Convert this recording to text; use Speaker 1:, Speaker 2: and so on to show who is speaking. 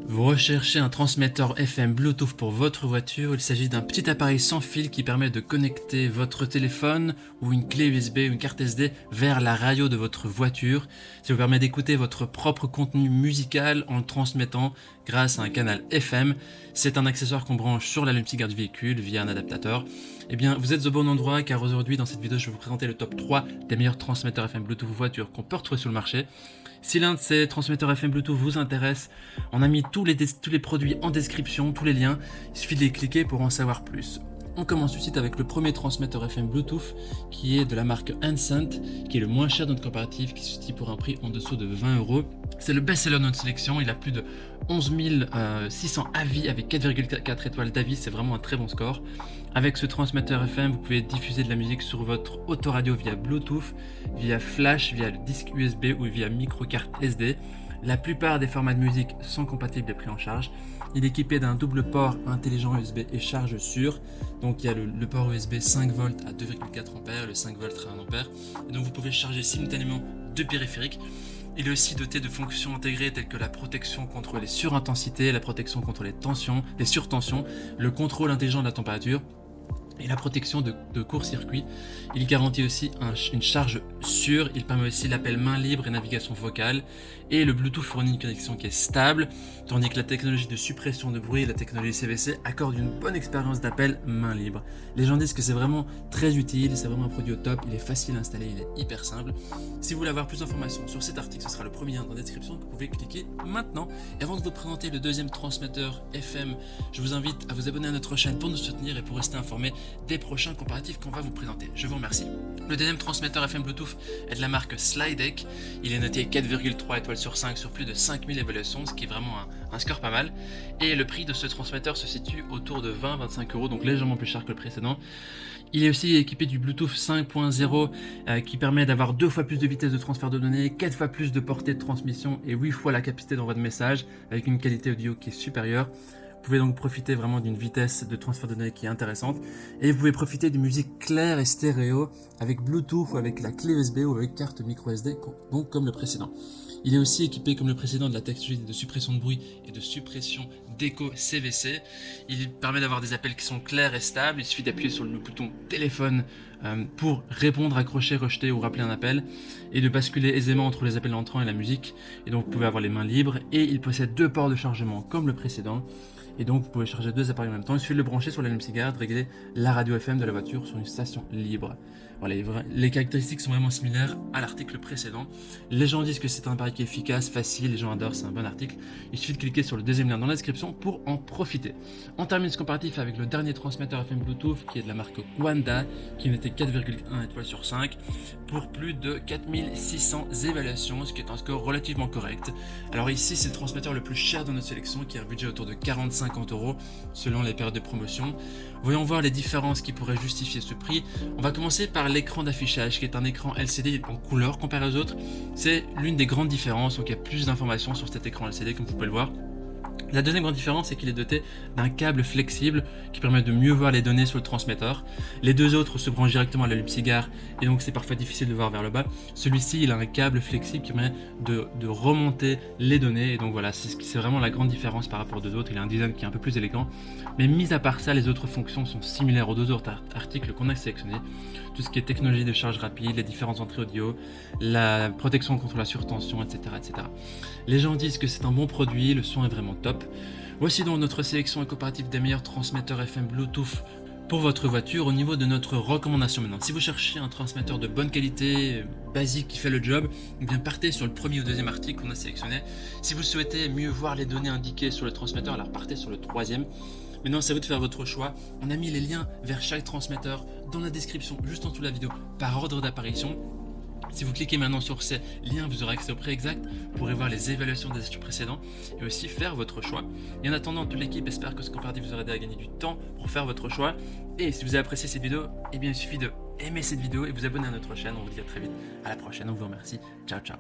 Speaker 1: Vous recherchez un transmetteur FM Bluetooth pour votre voiture. Il s'agit d'un petit appareil sans fil qui permet de connecter votre téléphone ou une clé USB ou une carte SD vers la radio de votre voiture. Ça vous permet d'écouter votre propre contenu musical en le transmettant grâce à un canal FM. C'est un accessoire qu'on branche sur l'allume-cigare du véhicule via un adaptateur. Eh bien, vous êtes au bon endroit car aujourd'hui dans cette vidéo je vais vous présenter le top 3 des meilleurs transmetteurs FM Bluetooth voiture qu'on peut retrouver sur le marché. Si l'un de ces transmetteurs FM Bluetooth vous intéresse, on a mis tous les produits en description, tous les liens, il suffit de les cliquer pour en savoir plus. On commence tout de suite avec le premier transmetteur FM Bluetooth qui est de la marque Ansent, qui est le moins cher de notre comparatif, qui se situe pour un prix en dessous de 20 €. C'est le best-seller de notre sélection, il a plus de 11 600 avis avec 4,4 étoiles d'avis, c'est vraiment un très bon score. Avec ce transmetteur FM, vous pouvez diffuser de la musique sur votre autoradio via Bluetooth, via flash, via le disque USB ou via micro-carte SD. La plupart des formats de musique sont compatibles et pris en charge. Il est équipé d'un double port intelligent USB et charge sûre. Donc il y a le port USB 5 V à 2,4 A, le 5 V à 1 A. Et donc vous pouvez charger simultanément deux périphériques. Il est aussi doté de fonctions intégrées telles que la protection contre les surintensités, la protection contre les surtensions, le contrôle intelligent de la température et la protection de court-circuit. Il garantit aussi une charge sûre, il permet aussi l'appel main libre et navigation vocale, et le Bluetooth fournit une connexion qui est stable, tandis que la technologie de suppression de bruit et la technologie CVC accordent une bonne expérience d'appel main libre. Les gens disent que c'est vraiment très utile, c'est vraiment un produit au top, il est facile à installer, il est hyper simple. Si vous voulez avoir plus d'informations sur cet article, ce sera le premier lien dans la description que vous pouvez cliquer maintenant. Et avant de vous présenter le deuxième transmetteur FM, je vous invite à vous abonner à notre chaîne pour nous soutenir et pour rester informé des prochains comparatifs qu'on va vous présenter. Je vous remercie. Le deuxième transmetteur FM Bluetooth est de la marque Slydeck. Il est noté 4,3 étoiles sur 5 sur plus de 5000 évaluations, ce qui est vraiment un score pas mal. Et le prix de ce transmetteur se situe autour de 20-25 €, donc légèrement plus cher que le précédent. Il est aussi équipé du Bluetooth 5.0 qui permet d'avoir 2 fois plus de vitesse de transfert de données, 4 fois plus de portée de transmission et 8 fois la capacité d'envoi de messages avec une qualité audio qui est supérieure. Vous pouvez donc profiter vraiment d'une vitesse de transfert de données qui est intéressante et vous pouvez profiter de musique claire et stéréo avec Bluetooth ou avec la clé USB ou avec carte micro SD, donc comme le précédent. Il est aussi équipé comme le précédent de la technologie de suppression de bruit et de suppression d'écho CVC. Il permet d'avoir des appels qui sont clairs et stables. Il suffit d'appuyer sur le bouton téléphone pour répondre, accrocher, rejeter ou rappeler un appel et de basculer aisément entre les appels entrants et la musique. Et donc vous pouvez avoir les mains libres et il possède 2 ports de chargement comme le précédent. Et donc vous pouvez charger 2 appareils en même temps. Il suffit de le brancher sur l'allume-cigare, de régler la radio FM de la voiture sur une station libre. Voilà, les caractéristiques sont vraiment similaires à l'article précédent. Les gens disent que c'est un appareil qui est efficace, facile, les gens adorent, c'est un bon article. Il suffit de cliquer sur le deuxième lien dans la description pour en profiter. On termine ce comparatif avec le dernier transmetteur FM Bluetooth qui est de la marque Wanda, qui n'était 4,1 étoiles sur 5 pour plus de 4600 évaluations, ce qui est un score relativement correct. Alors ici c'est le transmetteur le plus cher de notre sélection qui a un budget autour de 40-50 € selon les périodes de promotion. Voyons voir les différences qui pourraient justifier ce prix. On va commencer par l'écran d'affichage qui est un écran LCD en couleur comparé aux autres. C'est l'une des grandes différences, donc il y a plus d'informations sur cet écran LCD comme vous pouvez le voir. La deuxième grande différence, c'est qu'il est doté d'un câble flexible qui permet de mieux voir les données sur le transmetteur. Les deux autres se branchent directement à l'allume-cigare et donc c'est parfois difficile de voir vers le bas. Celui-ci, il a un câble flexible qui permet de remonter les données et donc voilà, c'est vraiment la grande différence par rapport aux deux autres. Il a un design qui est un peu plus élégant. Mais mis à part ça, les autres fonctions sont similaires aux deux autres articles qu'on a sélectionnés. Tout ce qui est technologie de charge rapide, les différentes entrées audio, la protection contre la surtension, etc., etc. Les gens disent que c'est un bon produit, le son est vraiment top. Voici donc notre sélection et comparatif des meilleurs transmetteurs FM Bluetooth pour votre voiture au niveau de notre recommandation maintenant. Si vous cherchez un transmetteur de bonne qualité, basique, qui fait le job, eh bien partez sur le premier ou deuxième article qu'on a sélectionné. Si vous souhaitez mieux voir les données indiquées sur le transmetteur, alors partez sur le troisième. Maintenant, c'est à vous de faire votre choix. On a mis les liens vers chaque transmetteur dans la description, juste en dessous de la vidéo, par ordre d'apparition. Si vous cliquez maintenant sur ces liens, vous aurez accès au prix exact, vous pourrez voir les évaluations des achats précédents et aussi faire votre choix. Et en attendant, toute l'équipe espère que ce comparatif vous aura aidé à gagner du temps pour faire votre choix. Et si vous avez apprécié cette vidéo, eh bien il suffit de aimer cette vidéo et vous abonner à notre chaîne. On vous dit à très vite, à la prochaine, on vous remercie. Ciao ciao.